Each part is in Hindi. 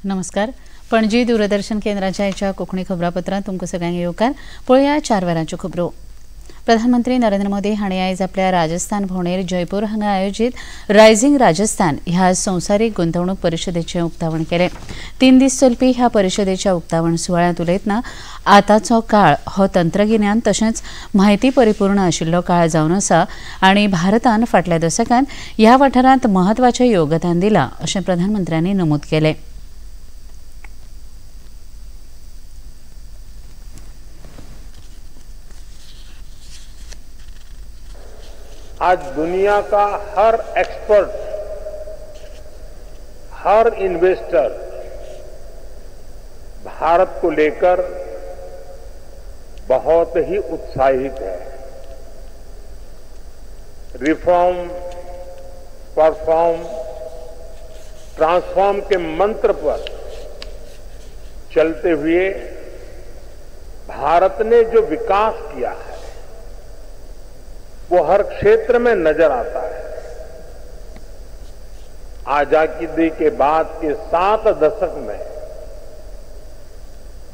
नमस्कार. पणजी दूरदर्शन केंद्राच्या कोंकणी खबरापत्रांत तुमकां सगळ्यांक येवकार. पळया 4 वरांच्यो खबरो. प्रधानमंत्री नरेंद्र मोदी हांणी आयज आपल्या राजस्थान भोंवडेर जयपूर हांगा आयोजीत रायझिंग राजस्थान ह्या संवसारीक गुंतवणूक परिशदेचें उक्तावण केलें. 3 दीस चलपी ह्या परिशदेच्या उक्तावण सुवाळ्यांत उलयतना आतांचो काळ हो तंत्रगिन्यान तशेंच म्हायती परिपूर्ण आशिल्लो काळ जावन आसा आनी भारतान फाटल्या दशकांत ह्या वाठारांत म्हत्वाचें योगदान दिलां अशें प्रधानमंत्र्यांनी नमूद केलें. आज दुनिया का हर एक्सपर्ट, हर इन्वेस्टर भारत को लेकर बहुत ही उत्साहित है. रिफॉर्म, परफॉर्म, ट्रांसफॉर्म के मंत्र पर चलते हुए भारत ने जो विकास किया है वो हर क्षेत्र में नजर आता है. आजादी के बाद के 7 दशक में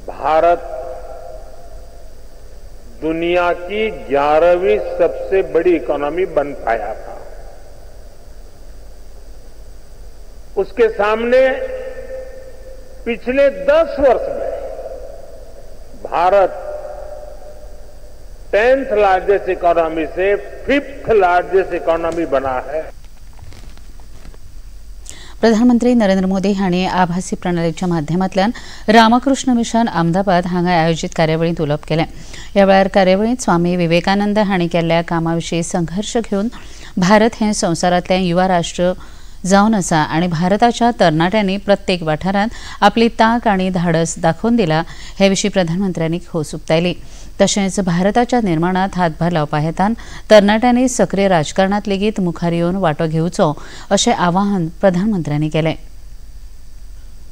भारत दुनिया की 11वीं सबसे बड़ी इकोनॉमी बन पाया था. उसके सामने पिछले 10 वर्ष में भारत 10th लार्जेस्ट इकोनॉमी से 5th लार्जेस्ट इकोनॉमी बना है. प्रधानमंत्री नरेंद्र मोदी हांणी आभासी प्रणालीच्या माध्यमांतल्यान रामकृष्ण मिशन अहमदाबाद हांगा आयोजीत कार्यावळींत उलोवप केलें. ह्या वेळार कार्यावळींत स्वामी विवेकानंद हांणी केल्ल्या कामाविशीं संघर्श घेवन भारत हें संवसारांतलें युवा राष्ट्र जावन आसा आनी भारताच्या तरणाट्यांनी प्रत्येक वाठारांत आपली तांक आनी धाडस दाखोवन दिला हे विशीं प्रधानमंत्र्यांनी खोस उक्तायली. तशेंच भारताच्या निर्माणांत हातभार लावपा हेतान तरणाट्यांनी सक्रीय राजकारणांत लेगीत मुखार येवन वांटो घेवचो अशें आवाहन प्रधानमंत्र्यांनी केलें.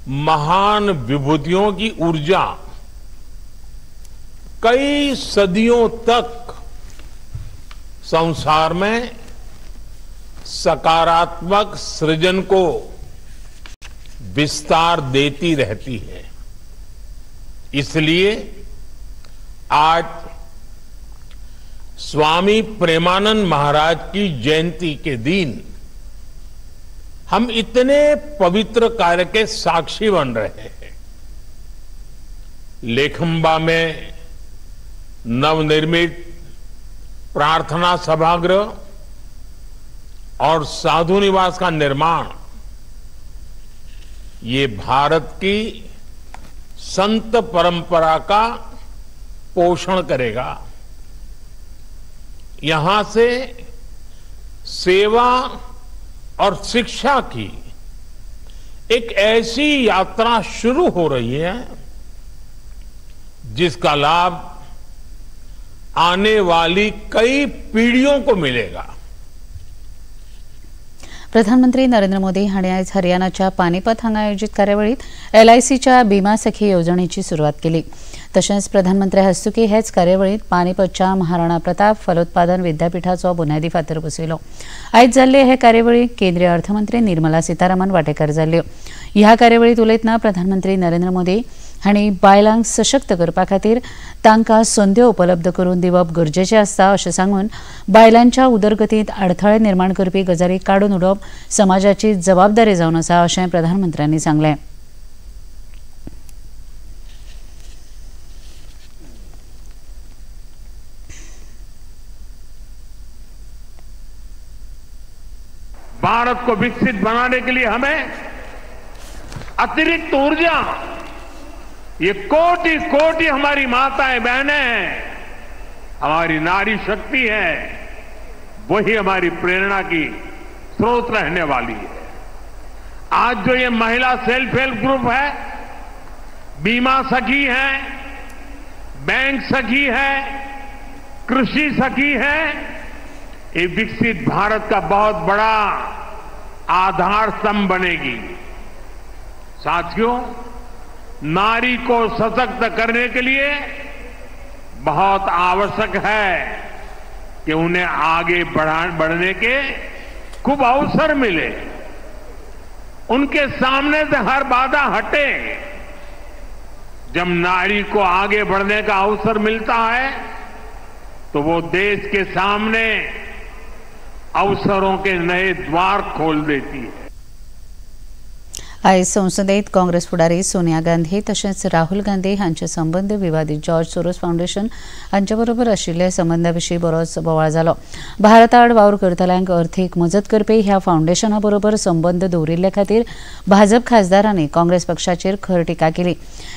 महान विभूतियों की ऊर्जा कई सदियों तक संसार में सकारात्मक सृजन को विस्तार देती रहती है. इसलिए आज स्वामी प्रेमानंद महाराज की जयंती के दिन हम इतने पवित्र कार्य के साक्षी बन रहे हैं. लेखंबा में नवनिर्मित प्रार्थना सभागृह और साधु निवास का निर्माण ये भारत की संत परंपरा का पोषण करेगा. यहां से सेवा और शिक्षा की एक ऐसी यात्रा शुरू हो रही है जिसका लाभ आने वाली कई पीढ़ियों को मिलेगा. प्रधानमंत्री नरेंद्र मोदी हांणी आयज हरियाणाच्या पानीपत हांगा आयोजीत कार्यावळीत LICच्या बिमा सखी येवजणेची सुरवात केली. तशेंच प्रधानमंत्री हस्तुकी हेच कार्यावळीत पानीपतच्या महाराणा प्रताप फलोत्पादन विद्यापीठाचो बुन्यादी फातर बसयलो. आयज जाल्ले हे कार्यावळीक केंद्रीय अर्थमंत्री निर्मला सीतारामन वांटेकार जाल्ल्यो. ह्या कार्यावळीत उलयतना प्रधानमंत्री नरेंद्र मोदी हांणी बायलांक सशक्त करपा खातीर तांकां संद्यो उपलब्ध करून दिवप गरजेचें आसता अशें सांगून बायलांच्या उदरगतींत आडथळे निर्माण करपी गजाली काडून उडोवप समाजाची जबाबदारी जावन आसा अशें प्रधानमंत्र्यांनी सांगलें. भारत को विकसित बनाने के लिए हमें अतिरिक्त ऊर्जा, ये कोटि कोटि हमारी माताएं बहनें हैं, हमारी नारी शक्ति है, वही हमारी प्रेरणा की स्रोत रहने वाली है। आज जो ये महिला सेल्फ हेल्प ग्रुप है, बीमा सखी है, बैंक सखी है, कृषि सखी है, ये विकसित भारत का बहुत बड़ा आधार स्तंभ बनेगी। साथियों, नारी को सशक्त करने के लिए बहुत आवश्यक है कि उन्हें आगे बढ़ने के खूब अवसर मिले, उनके सामने से हर बाधा हटे। जब नारी को आगे बढ़ने का अवसर मिलता है तो वो देश के सामने अवसरों के नए द्वार खोल देती है। आज संसदेत काँग्रेस फुडारी सोनिया गांधी तशेंच राहुल गांधी हांचे संबंद विवादीत जॉर्ज सोरोस फाउंडेशन हांचे बरोबर आशिल्ल्या संबंदाविशीं बरोच बोवाळ जालो। भारताआड वावर करतल्यांक अर्थीक मजत करपी ह्या फाउंडेशना बरोबर संबंद दवरिल्ले खातीर भाजप खासदारांनी काँग्रेस पक्षाचेर खर टिका केली।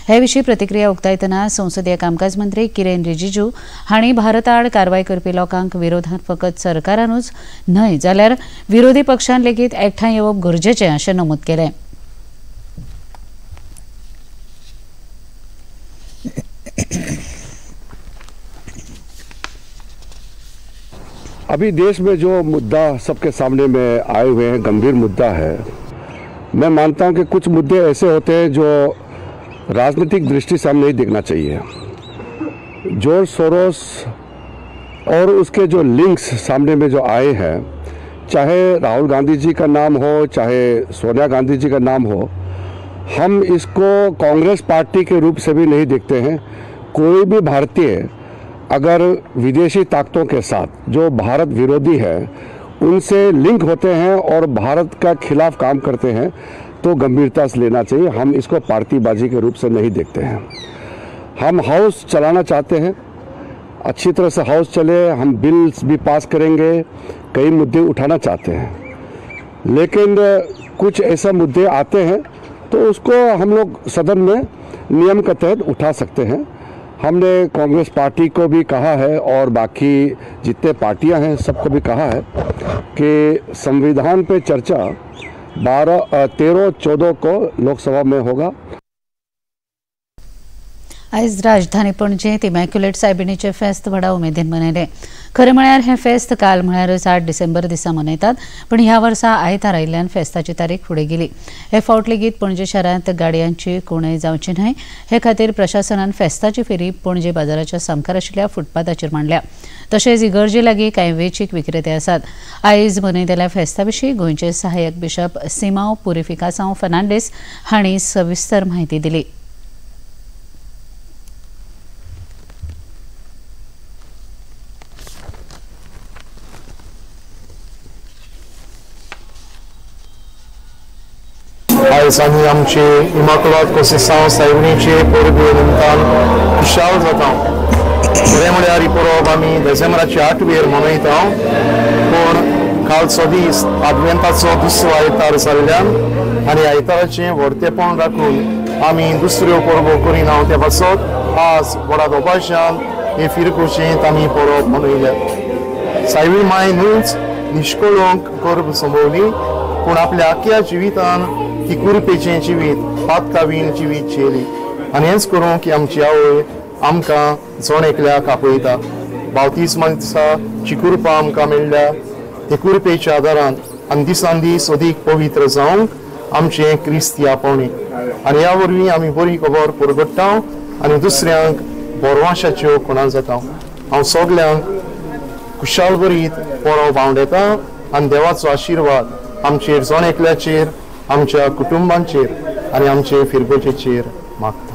हे विशीं प्रतिक्रिया उक्तायतना संसदीय कामकाज मंत्री किरेन रिजिजू हांणी भारताआड कारवाय करपी लोकांक विरोधांत फकत सरकारानूच न्हय जाल्यार विरोधी पक्षांन लेगीत एकठांय येवप गरजेचें अशें नमूद केलें। अभी देश में जो मुद्दा सबके सामने में आए हुए हैं, गंभीर मुद्दा है। मैं मानता हूं कि कुछ मुद्दे ऐसे होते हैं जो राजनीतिक दृष्टि से हम नहीं देखना चाहिए। जॉर्ज सोरोस और उसके जो लिंक्स सामने में जो आए हैं, चाहे राहुल गांधी जी का नाम हो, चाहे सोनिया गांधी जी का नाम हो, हम इसको कांग्रेस पार्टी के रूप से भी नहीं देखते हैं। कोई भी भारतीय अगर विदेशी ताकतों के साथ जो भारत विरोधी है उनसे लिंक होते हैं और भारत का खिलाफ काम करते हैं तो गंभीरता से लेना चाहिए। हम इसको पार्टीबाजी के रूप से नहीं देखते हैं। हम हाउस चलाना चाहते हैं, अच्छी तरह से हाउस चले, हम बिल्स भी पास करेंगे, कई मुद्दे उठाना चाहते हैं, लेकिन कुछ ऐसे मुद्दे आते हैं तो उसको हम लोग सदन में नियम के तहत उठा सकते हैं। हमने कांग्रेस पार्टी को भी कहा है और बाकी जितने पार्टियां हैं सबको भी कहा है कि संविधान पे चर्चा 13-14 को लोकसभा में होगा। आज राजधानी पणजेंत इमॅक्युलेट सायबिणीचे फेस्त व्हडा उमेदीन मनयले। खरें म्हळ्यार हें फेस्त काल म्हळ्यारच 8 डिसेंबर दिसा मनयतात, पण ह्या वर्सा आयतार आयिल्ल्यान फेस्ताची तारीख फुडें गेली। हे फावट लेगीत पणजे शारांत गाडयांची कोणय जावची न्हय हे खातीर प्रशासनान फेस्ताची फेरी पणजे बाजाराच्या सामकार आशिल्ल्या फुटपाथाचेर मांडल्या। तशेंच इगर्जे लागीं कांय वेंचीक विक्रेते आसात। आयज मनयतल्या फेस्ता विशीं गोंयचे सहाय्यक बिशप सिमांव पुरिफिकासांव फर्नांडीस हांणी सविस्तर म्हायती दिली। आयज आमी आमचे इमाकुलाद कोंसिसांव सायबिणीचे परबे निमतान खुशाल जाता। खरें म्हळ्यार ही परब आमी डिसेंबराचे 8वेर मनयता, पूण कालचो दीस आदवेंताचो दुसरो आयतार जाल्ल्यान आनी आयताराचें व्हरतेपण राखून आमी दुसऱ्यो परबो करिना, त्या पासत आज व्हडा दोबाशान हे फिरकोशेंत आमी परब मनयल्या। सायबीण माय न्हूच निश्कळूंक गर्भ संभोवली, पूण आपल्या आख्या जिवितान ती कुरपेचें जिवीत, पातकावीन जिवीत जियेली आनी हेंच करूं की आमची आवय आमकां जण एकल्याक आपयता। बावतिस्मा दिसा जी कुरपां आमकां मेळ्ळ्या ते कुरपेच्या आदारान आनी दिसान दीस अदीक पवित्र जावंक आमचें क्रिस्तियापणी आनी ह्या वरवीं आमी बरी खबर परगट्टा आनी दुसऱ्यांक बोरवाशाच्यो खुणा जाता। हांव सगल्यांक खुशाल बरीत परब भावंडेता आनी देवाचो आशिर्वाद आमचेर जण एकल्याचेर, आमच्या कुटुंबांचेर आनी आमचे फिरगोचेचेर मागता।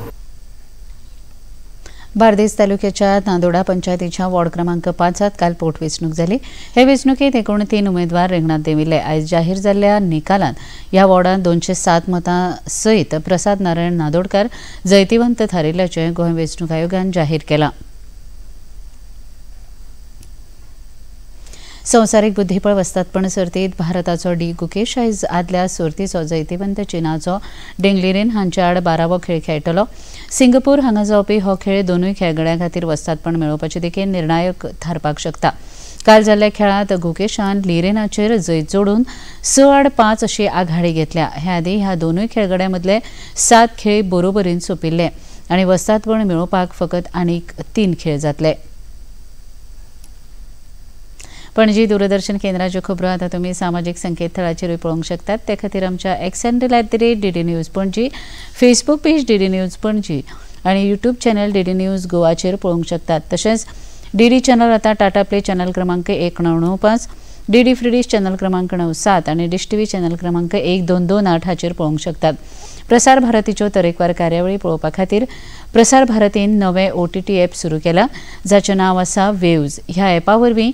बार्देस तालुक्याच्या नांदोडा पंचायतीच्या वॉर्ड क्रमांक 5 काल पोटवेंचणूक जाली। हे वेंचणुकेत एकूण 3 उमेदवार रिंगणात देंविल्ले। आयज जाहीर जाल्ल्या निकालांत ह्या वॉर्डांत 207 मतां सयत प्रसाद नारायण नादोडकार जैतिवंत थारिल्ल्याचें गोंय वेंचणूक आयोगान जाहीर केलां। संवसारीक बुद्धीबळ वस्तादपण सर्तीत भारताचो डी गुकेश आयज आदल्या सर्तीचो जैतिवंत चीनाचो डेंगलिरेन हांचे आड 12वो खेळ खेळटलो। सिंगापूर हांगा जावपी हो खेळ दोनूय खेळगड्यां खातीर वस्तादपण मेळोवपाचे दिकेन निर्णायक थारपाक शकता। काल जाल्ल्या खेळांत गुकेशान लिरेनाचेर जैत जोडून 6-5 अशी आघाडी घेतल्या. ह्या आदी ह्या दोनूय खेळगड्यां मदले 7 खेळ बरोबरीन सोंपिल्ले आनी वस्तादपण मेळोवपाक फकत आनीक 3 खेळ जातले. पणजी दूरदर्शन केंद्राच्यो खबरो आतां तुमी सामाजीक संकेतथळाचेरूय पळोवंक शकतात. ते खातीर आमच्या x handle @DD news Panaji, Facebook page DD news Panaji आनी यूट्यूब चॅनल DD न्यूज गोवाचेर पळोवंक शकतात. तशेंच DD चॅनल आतां टाटा प्ले चॅनल क्रमांक 1995, DD फ्री डिश चॅनल क्रमांक 97 आनी डिश टीव्ही चॅनल क्रमांक 1228 हाचेर पळोवंक शकतात. प्रसार भारतीच्यो तरेकवार कार्यावळी पळोवपा खातीर प्रसार भारतीन नवें OTT ॲप सुरू केलां, जाचें नांव आसा वेव्ज. ह्या ॲपा वरवीं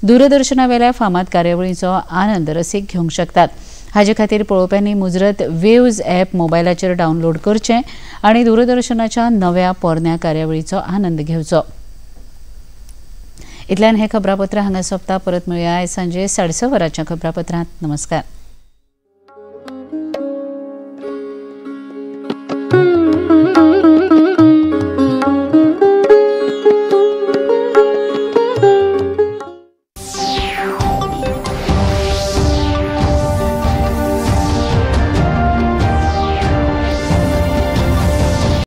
दूरदर्शनावेल्या फामाद कार्यावळींचो आनंद रसीक घेवंक शकतात. हाचे खातीर पळोवप्यांनी मुजरत वेव्ज ॲप मोबायलाचेर डावनलोड करचें आनी दूरदर्शनाच्या नव्या पोरन्या कार्यावळीचो आनंद घेवचो. इतल्यान हे खबरापत्र हांगा सोंपता. परत मेळुया आयज सांजे 6:30 वरांच्या खबरापत्रांत. नमस्कार.